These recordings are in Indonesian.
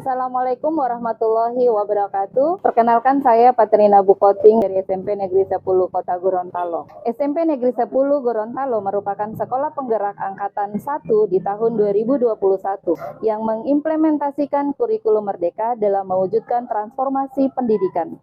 Assalamualaikum warahmatullahi wabarakatuh. Perkenalkan saya Patrina Bukoting dari SMP Negeri 10 Kota Gorontalo. SMP Negeri 10 Gorontalo merupakan sekolah penggerak angkatan 1 di tahun 2021 yang mengimplementasikan kurikulum merdeka dalam mewujudkan transformasi pendidikan.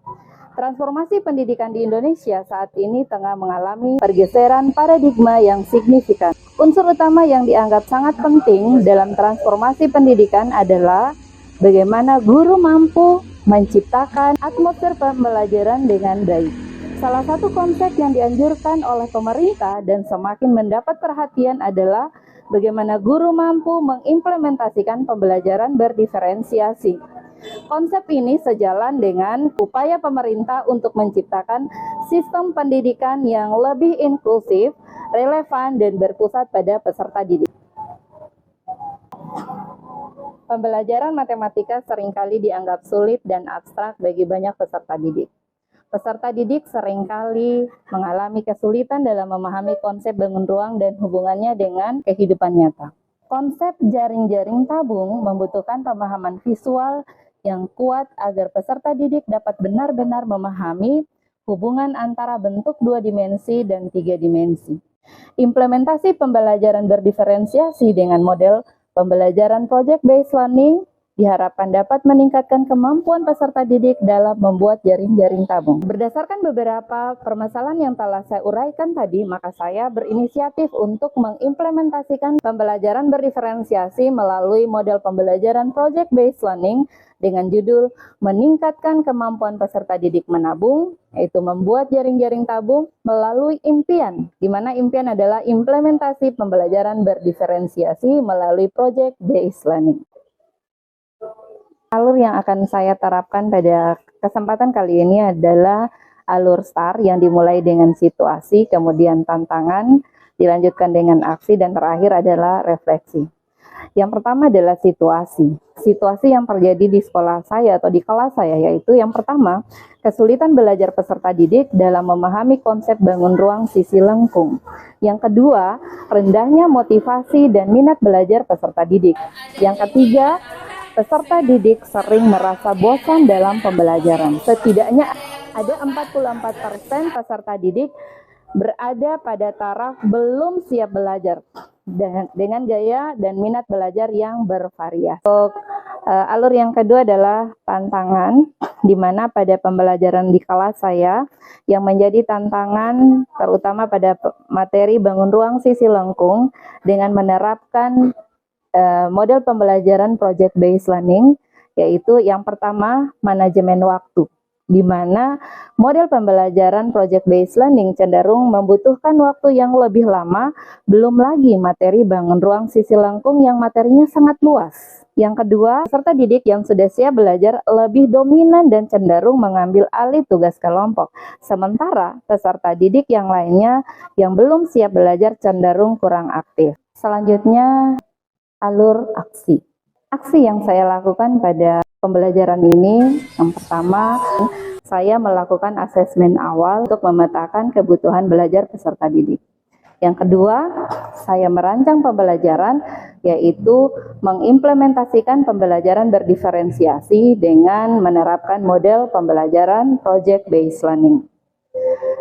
Transformasi pendidikan di Indonesia saat ini tengah mengalami pergeseran paradigma yang signifikan. Unsur utama yang dianggap sangat penting dalam transformasi pendidikan adalah bagaimana guru mampu menciptakan atmosfer pembelajaran dengan baik. Salah satu konsep yang dianjurkan oleh pemerintah dan semakin mendapat perhatian adalah bagaimana guru mampu mengimplementasikan pembelajaran berdiferensiasi. Konsep ini sejalan dengan upaya pemerintah untuk menciptakan sistem pendidikan yang lebih inklusif, relevan, dan berpusat pada peserta didik. Pembelajaran matematika seringkali dianggap sulit dan abstrak bagi banyak peserta didik. Peserta didik seringkali mengalami kesulitan dalam memahami konsep bangun ruang dan hubungannya dengan kehidupan nyata. Konsep jaring-jaring tabung membutuhkan pemahaman visual yang kuat agar peserta didik dapat benar-benar memahami hubungan antara bentuk 2 dimensi dan 3 dimensi. Implementasi pembelajaran berdiferensiasi dengan model pembelajaran project-based learning diharapkan dapat meningkatkan kemampuan peserta didik dalam membuat jaring-jaring tabung. Berdasarkan beberapa permasalahan yang telah saya uraikan tadi, maka saya berinisiatif untuk mengimplementasikan pembelajaran berdiferensiasi melalui model pembelajaran project-based learning dengan judul meningkatkan kemampuan peserta didik menabung, yaitu membuat jaring-jaring tabung melalui impian, di mana impian adalah implementasi pembelajaran berdiferensiasi melalui project-based learning. Alur yang akan saya terapkan pada kesempatan kali ini adalah alur STAR yang dimulai dengan situasi, kemudian tantangan, dilanjutkan dengan aksi, dan terakhir adalah refleksi. Yang pertama adalah situasi. Situasi yang terjadi di sekolah saya atau di kelas saya yaitu yang pertama, kesulitan belajar peserta didik dalam memahami konsep bangun ruang sisi lengkung. Yang kedua, rendahnya motivasi dan minat belajar peserta didik. Yang ketiga, peserta didik sering merasa bosan dalam pembelajaran. Setidaknya ada 44% peserta didik berada pada taraf belum siap belajar dengan gaya dan minat belajar yang bervariasi. Untuk alur yang kedua adalah tantangan, di mana pada pembelajaran di kelas saya yang menjadi tantangan terutama pada materi bangun ruang sisi lengkung dengan menerapkan model pembelajaran project-based learning, yaitu yang pertama manajemen waktu, di mana model pembelajaran project-based learning cenderung membutuhkan waktu yang lebih lama, belum lagi materi bangun ruang sisi lengkung yang materinya sangat luas. Yang kedua, peserta didik yang sudah siap belajar lebih dominan dan cenderung mengambil alih tugas kelompok. Sementara peserta didik yang lainnya yang belum siap belajar cenderung kurang aktif. Selanjutnya, alur aksi. Aksi yang saya lakukan pada pembelajaran ini, yang pertama, saya melakukan asesmen awal untuk memetakan kebutuhan belajar peserta didik. Yang kedua, saya merancang pembelajaran, yaitu mengimplementasikan pembelajaran berdiferensiasi dengan menerapkan model pembelajaran project-based learning.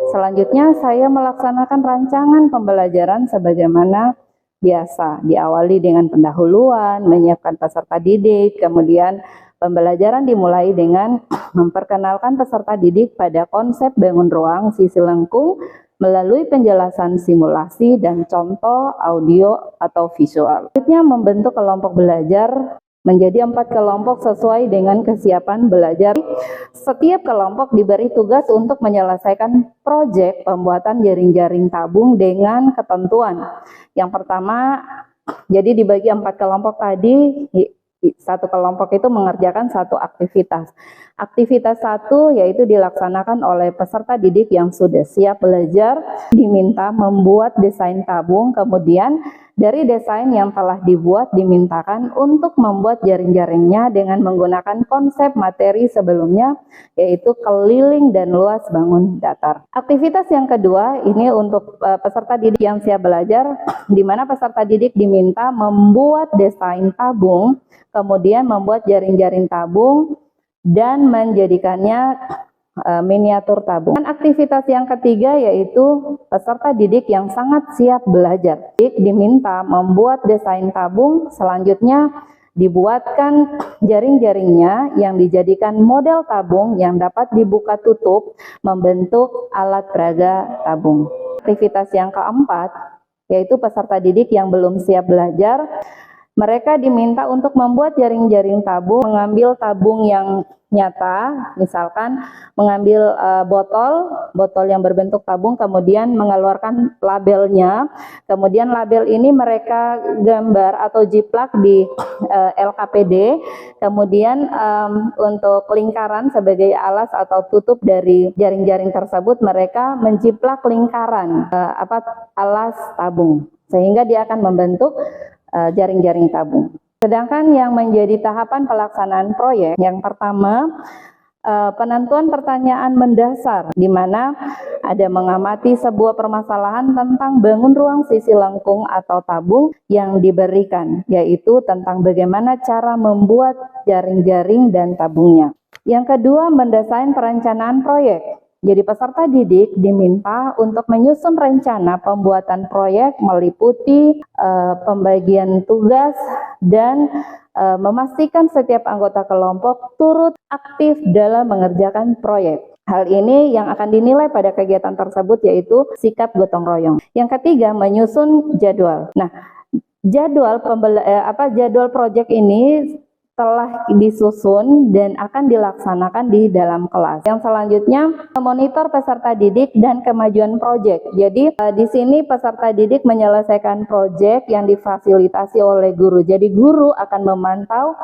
Selanjutnya, saya melaksanakan rancangan pembelajaran sebagaimana biasa, diawali dengan pendahuluan, menyiapkan peserta didik, kemudian pembelajaran dimulai dengan memperkenalkan peserta didik pada konsep bangun ruang sisi lengkung melalui penjelasan simulasi dan contoh audio atau visual. Selanjutnya membentuk kelompok belajar menjadi 4 kelompok sesuai dengan kesiapan belajar. Setiap kelompok diberi tugas untuk menyelesaikan proyek pembuatan jaring-jaring tabung dengan ketentuan. Yang pertama, jadi dibagi 4 kelompok tadi, satu kelompok itu mengerjakan satu aktivitas. Aktivitas 1 yaitu dilaksanakan oleh peserta didik yang sudah siap belajar, diminta membuat desain tabung, kemudian dari desain yang telah dibuat dimintakan untuk membuat jaring-jaringnya dengan menggunakan konsep materi sebelumnya, yaitu keliling dan luas bangun datar. Aktivitas yang kedua ini untuk peserta didik yang siap belajar, di mana peserta didik diminta membuat desain tabung kemudian membuat jaring-jaring tabung dan menjadikannya miniatur tabung. Dan aktivitas yang ketiga yaitu peserta didik yang sangat siap belajar. Diminta membuat desain tabung, selanjutnya dibuatkan jaring-jaringnya yang dijadikan model tabung yang dapat dibuka tutup membentuk alat peraga tabung. Aktivitas yang keempat yaitu peserta didik yang belum siap belajar, mereka diminta untuk membuat jaring-jaring tabung, mengambil tabung yang nyata, misalkan mengambil botol yang berbentuk tabung, kemudian mengeluarkan labelnya, kemudian label ini mereka gambar atau jiplak di LKPD, kemudian untuk lingkaran sebagai alas atau tutup dari jaring-jaring tersebut, mereka menjiplak lingkaran alas tabung, sehingga dia akan membentuk jaring-jaring tabung. Sedangkan yang menjadi tahapan pelaksanaan proyek, yang pertama penentuan pertanyaan mendasar, di mana ada mengamati sebuah permasalahan tentang bangun ruang sisi lengkung atau tabung yang diberikan, yaitu tentang bagaimana cara membuat jaring-jaring dan tabungnya. Yang kedua, mendesain perencanaan proyek. Jadi peserta didik diminta untuk menyusun rencana pembuatan proyek meliputi pembagian tugas dan memastikan setiap anggota kelompok turut aktif dalam mengerjakan proyek. Hal ini yang akan dinilai pada kegiatan tersebut yaitu sikap gotong royong. Yang ketiga, menyusun jadwal. Nah, jadwal proyek ini telah disusun dan akan dilaksanakan di dalam kelas. Yang selanjutnya, memonitor peserta didik dan kemajuan proyek. Jadi di sini peserta didik menyelesaikan proyek yang difasilitasi oleh guru. Jadi guru akan memantau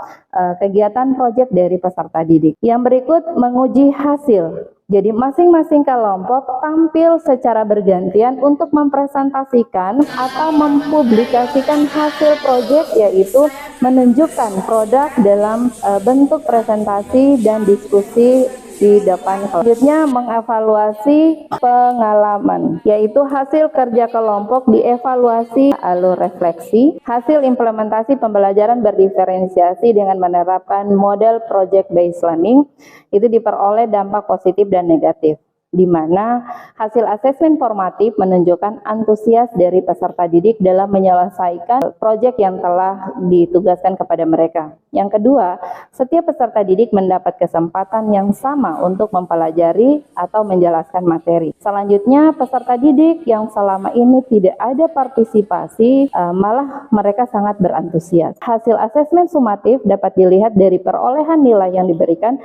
kegiatan proyek dari peserta didik. Yang berikut, menguji hasil. Jadi masing-masing kelompok tampil secara bergantian untuk mempresentasikan atau mempublikasikan hasil proyek, yaitu menunjukkan produk dalam bentuk presentasi dan diskusi di depan kelas. Selanjutnya, mengevaluasi pengalaman, yaitu hasil kerja kelompok dievaluasi alur refleksi. Hasil implementasi pembelajaran berdiferensiasi dengan menerapkan model project based learning itu diperoleh dampak positif dan negatif, di mana hasil asesmen formatif menunjukkan antusias dari peserta didik dalam menyelesaikan proyek yang telah ditugaskan kepada mereka. Yang kedua, setiap peserta didik mendapat kesempatan yang sama untuk mempelajari atau menjelaskan materi. Selanjutnya, peserta didik yang selama ini tidak ada partisipasi, malah mereka sangat berantusias. Hasil asesmen sumatif dapat dilihat dari perolehan nilai yang diberikan,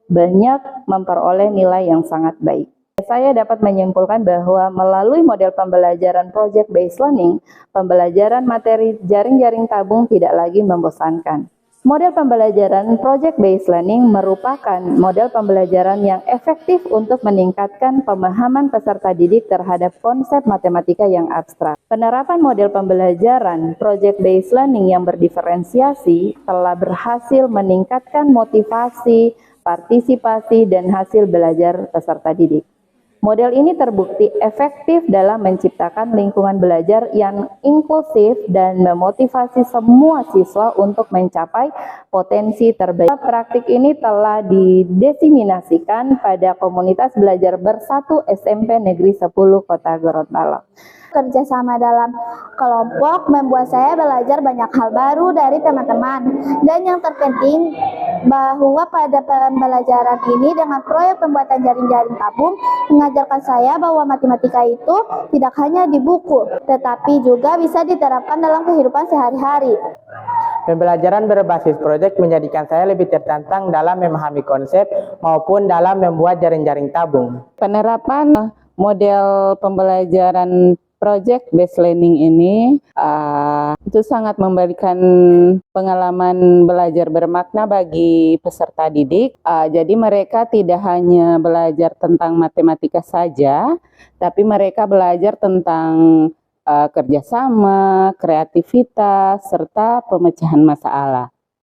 banyak memperoleh nilai yang sangat baik. Saya dapat menyimpulkan bahwa melalui model pembelajaran project based learning, pembelajaran materi jaring-jaring tabung tidak lagi membosankan. Model pembelajaran project based learning merupakan model pembelajaran yang efektif untuk meningkatkan pemahaman peserta didik terhadap konsep matematika yang abstrak. Penerapan model pembelajaran project based learning yang berdiferensiasi telah berhasil meningkatkan motivasi, partisipasi, dan hasil belajar peserta didik. Model ini terbukti efektif dalam menciptakan lingkungan belajar yang inklusif dan memotivasi semua siswa untuk mencapai potensi terbaik. Praktik ini telah didiseminasikan pada komunitas belajar bersatu SMP Negeri 10 Kota Gorontalo. Kerjasama dalam kelompok membuat saya belajar banyak hal baru dari teman-teman. Dan yang terpenting bahwa pada pembelajaran ini dengan proyek pembuatan jaring-jaring tabung mengajarkan saya bahwa matematika itu tidak hanya di buku, tetapi juga bisa diterapkan dalam kehidupan sehari-hari. Pembelajaran berbasis proyek menjadikan saya lebih tertantang dalam memahami konsep maupun dalam membuat jaring-jaring tabung. Penerapan model pembelajaran project based learning ini itu sangat memberikan pengalaman belajar bermakna bagi peserta didik. Jadi mereka tidak hanya belajar tentang matematika saja, tapi mereka belajar tentang kerjasama, kreativitas, serta pemecahan masalah.